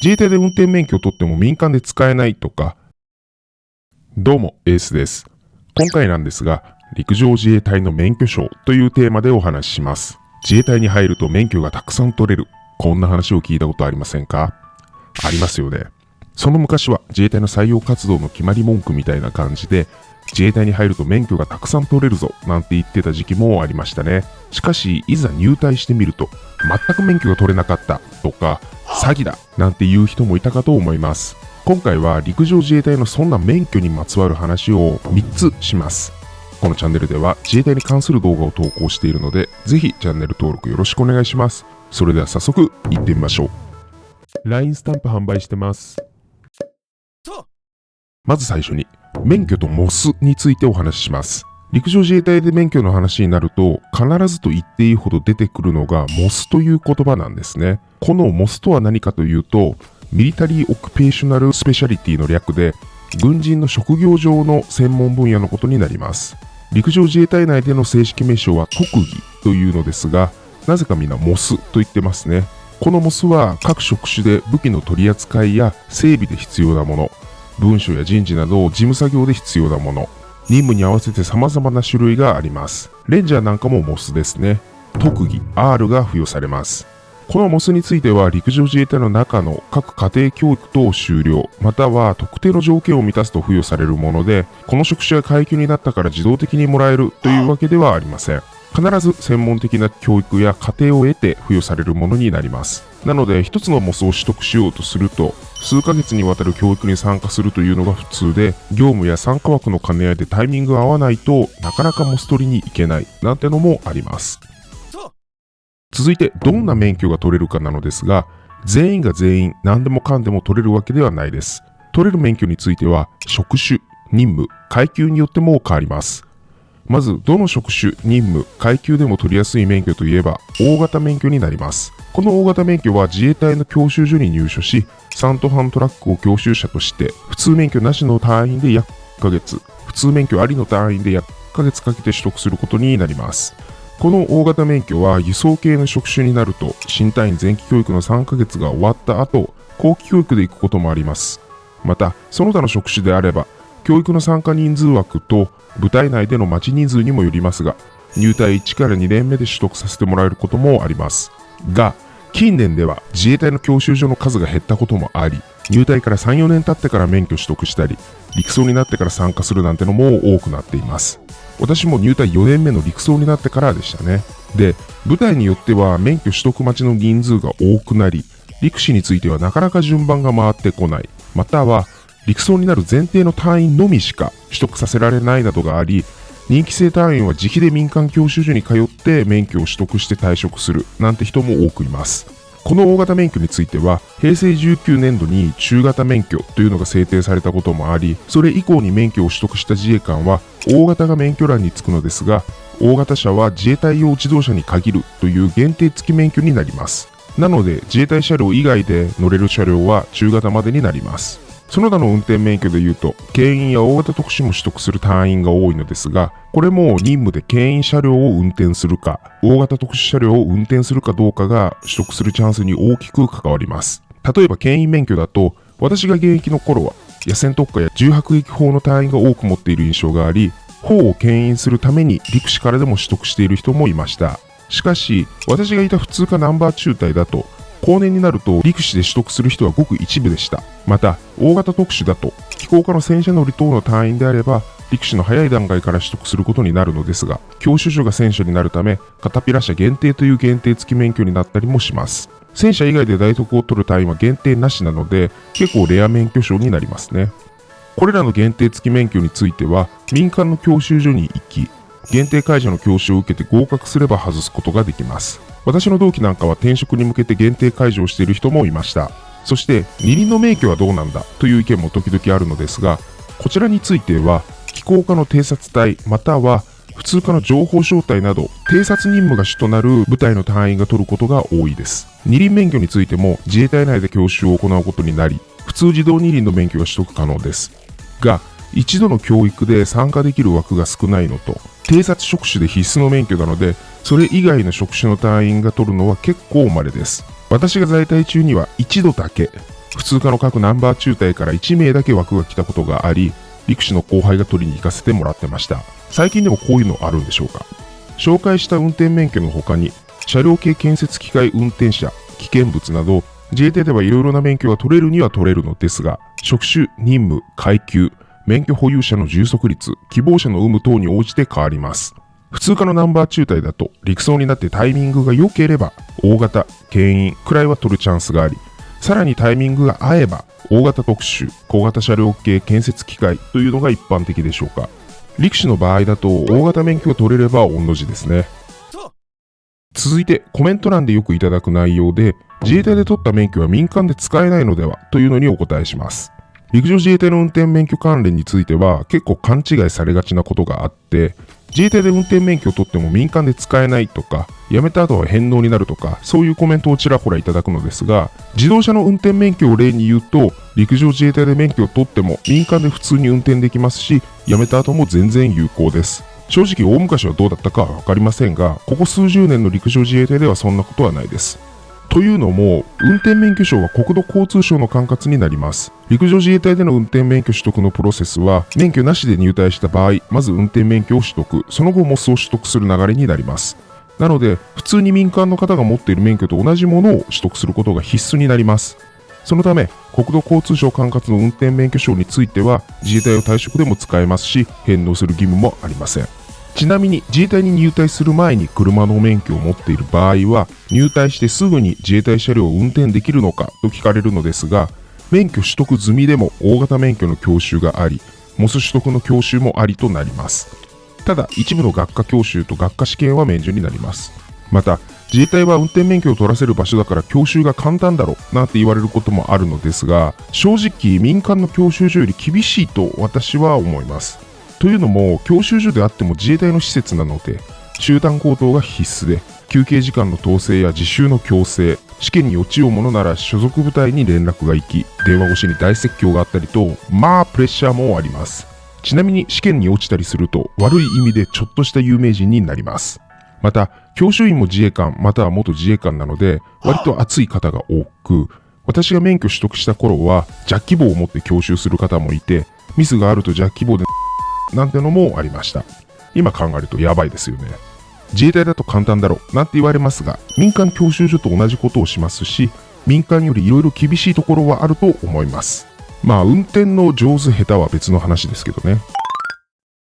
自衛隊で運転免許を取っても民間で使えないとか。どうも、エースです。今回なんですが、陸上自衛隊の免許証というテーマでお話しします。自衛隊に入ると免許がたくさん取れる。こんな話を聞いたことありませんか？ありますよね。その昔は自衛隊の採用活動の決まり文句みたいな感じで、自衛隊に入ると免許がたくさん取れるぞなんて言ってた時期もありましたね。しかし、いざ入隊してみると、全く免許が取れなかったとか、詐欺だなんて言う人もいたかと思います。今回は陸上自衛隊のそんな免許にまつわる話を3つします。このチャンネルでは自衛隊に関する動画を投稿しているので、ぜひチャンネル登録よろしくお願いします。それでは早速行ってみましょう。LINE スタンプ販売してます。まず最初に、免許とモスについてお話しします。陸上自衛隊で免許の話になると、必ずと言っていいほど出てくるのがモスという言葉なんですね。このモスとは何かというと、ミリタリー・オクペーショナル・スペシャリティの略で、軍人の職業上の専門分野のことになります。陸上自衛隊内での正式名称は特技というのですが、なぜかみんなモスと言ってますね。このモスは各職種で武器の取り扱いや整備で必要なもの、文書や人事など事務作業で必要なもの、任務に合わせて様々な種類があります。レンジャーなんかもモスですね。特技 R が付与されます。このモスについては陸上自衛隊の中の各家庭教育等終了、または特定の条件を満たすと付与されるもので、この職種が階級になったから自動的にもらえるというわけではありません。必ず専門的な教育や過程を得て付与されるものになります。なので一つのモスを取得しようとすると、数ヶ月にわたる教育に参加するというのが普通で、業務や参加枠の兼ね合いでタイミングが合わないとなかなかモス取りに行けないなんてのもあります。続いてどんな免許が取れるかなのですが、全員が全員何でもかんでも取れるわけではないです。取れる免許については職種、任務、階級によっても変わります。まず、どの職種、任務、階級でも取りやすい免許といえば、大型免許になります。この大型免許は自衛隊の教習所に入所し、3ト半トラックを教習者として、普通免許なしの隊員で約1ヶ月、普通免許ありの隊員で約1ヶ月かけて取得することになります。この大型免許は輸送系の職種になると、新隊員前期教育の3ヶ月が終わった後、後期教育で行くこともあります。また、その他の職種であれば、教育の参加人数枠と部隊内での待ち人数にもよりますが、入隊1から2年目で取得させてもらえることもあります。が、近年では自衛隊の教習所の数が減ったこともあり、入隊から3、4年経ってから免許取得したり、陸曹になってから参加するなんてのも多くなっています。私も入隊4年目の陸曹になってからでしたね。で、部隊によっては免許取得待ちの人数が多くなり、陸士についてはなかなか順番が回ってこない、または陸曹になる前提の隊員のみしか取得させられないなどがあり、任期制隊員は自費で民間教習所に通って免許を取得して退職するなんて人も多くいます。この大型免許については平成19年度に中型免許というのが制定されたこともあり、それ以降に免許を取得した自衛官は大型が免許欄につくのですが、大型車は自衛隊用自動車に限るという限定付き免許になります。なので自衛隊車両以外で乗れる車両は中型までになります。その他の運転免許でいうと、牽引や大型特殊も取得する隊員が多いのですが、これも任務で牽引車両を運転するか、大型特殊車両を運転するかどうかが取得するチャンスに大きく関わります。例えば牽引免許だと、私が現役の頃は、野戦特化や重迫撃砲の隊員が多く持っている印象があり、砲を牽引するために陸士からでも取得している人もいました。しかし、私がいた普通科ナンバー中隊だと、後年になると陸士で取得する人はごく一部でした。また、大型特殊だと、機甲科の戦車乗り等の隊員であれば、陸士の早い段階から取得することになるのですが、教習所が戦車になるため、カタピラ車限定という限定付き免許になったりもします。戦車以外で大特を取る隊員は限定なしなので、結構レア免許証になりますね。これらの限定付き免許については、民間の教習所に行き、限定解除の教習を受けて合格すれば外すことができます。私の同期なんかは転職に向けて限定解除をしている人もいました。そして二輪の免許はどうなんだという意見も時々あるのですが、こちらについては機甲科の偵察隊または普通科の情報小隊など偵察任務が主となる部隊の隊員が取ることが多いです。二輪免許についても自衛隊内で教習を行うことになり、普通自動二輪の免許が取得可能ですが、一度の教育で参加できる枠が少ないのと、偵察職種で必須の免許なので、それ以外の職種の隊員が取るのは結構稀です。私が在隊中には一度だけ、普通科の各ナンバー中隊から1名だけ枠が来たことがあり、陸士の後輩が取りに行かせてもらってました。最近でもこういうのあるんでしょうか。紹介した運転免許の他に、車両系建設機械運転者、危険物など、自衛隊ではいろいろな免許が取れるには取れるのですが、職種、任務、階級、免許保有者の充足率、希望者の有無等に応じて変わります。普通科のナンバー中隊だと、陸曹になってタイミングが良ければ、大型、牽引くらいは取るチャンスがあり、さらにタイミングが合えば、大型特殊、小型車両系建設機械というのが一般的でしょうか。陸士の場合だと、大型免許が取れれば御の字ですね。続いて、コメント欄でよくいただく内容で、自衛隊で取った免許は民間で使えないのではというのにお答えします。陸上自衛隊の運転免許関連については結構勘違いされがちなことがあって、自衛隊で運転免許を取っても民間で使えないとか、辞めた後は返納になるとか、そういうコメントをちらほらいただくのですが、自動車の運転免許を例に言うと、陸上自衛隊で免許を取っても民間で普通に運転できますし、辞めた後も全然有効です。正直大昔はどうだったかはわかりませんが、ここ数十年の陸上自衛隊ではそんなことはないです。というのも、運転免許証は国土交通省の管轄になります。陸上自衛隊での運転免許取得のプロセスは、免許なしで入隊した場合、まず運転免許を取得、その後モスを取得する流れになります。なので、普通に民間の方が持っている免許と同じものを取得することが必須になります。そのため、国土交通省管轄の運転免許証については、自衛隊を退職でも使えますし、返納する義務もありません。ちなみに自衛隊に入隊する前に車の免許を持っている場合は、入隊してすぐに自衛隊車両を運転できるのかと聞かれるのですが、免許取得済みでも大型免許の教習があり、モス取得の教習もありとなります。ただ、一部の学科教習と学科試験は免除になります。また、自衛隊は運転免許を取らせる場所だから教習が簡単だろなんて言われることもあるのですが、正直民間の教習所より厳しいと私は思います。というのも、教習所であっても自衛隊の施設なので、集団行動が必須で、休憩時間の統制や自習の強制、試験に落ちようものなら所属部隊に連絡が行き、電話越しに大説教があったりと、まあプレッシャーもあります。ちなみに試験に落ちたりすると、悪い意味でちょっとした有名人になります。また、教習員も自衛官または元自衛官なので、割と熱い方が多く、私が免許取得した頃は、ジャッキ棒を持って教習する方もいて、ミスがあるとジャッキ棒でなんてのもありました。今考えるとやばいですよね。自衛隊だと簡単だろなんて言われますが、民間教習所と同じことをしますし、民間よりいろいろ厳しいところはあると思います。まあ運転の上手下手は別の話ですけどね。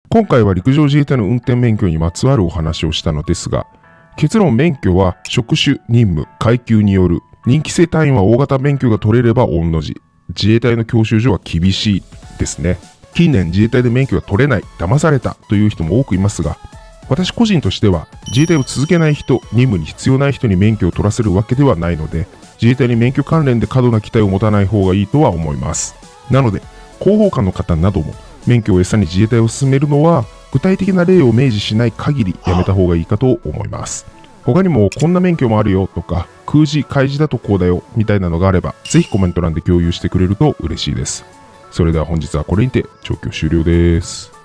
今回は陸上自衛隊の運転免許にまつわるお話をしたのですが、結論免許は職種、任務、階級による。任期制隊員は大型免許が取れれば御の字。自衛隊の教習所は厳しいですね。近年自衛隊で免許が取れない、騙されたという人も多くいますが、私個人としては自衛隊を続けない人、任務に必要ない人に免許を取らせるわけではないので、自衛隊に免許関連で過度な期待を持たない方がいいとは思います。なので、広報官の方なども免許を餌に自衛隊を進めるのは、具体的な例を明示しない限りやめた方がいいかと思います。他にもこんな免許もあるよとか、空示、開示だとこうだよみたいなのがあれば、ぜひコメント欄で共有してくれると嬉しいです。それでは本日はこれにて調教終了です。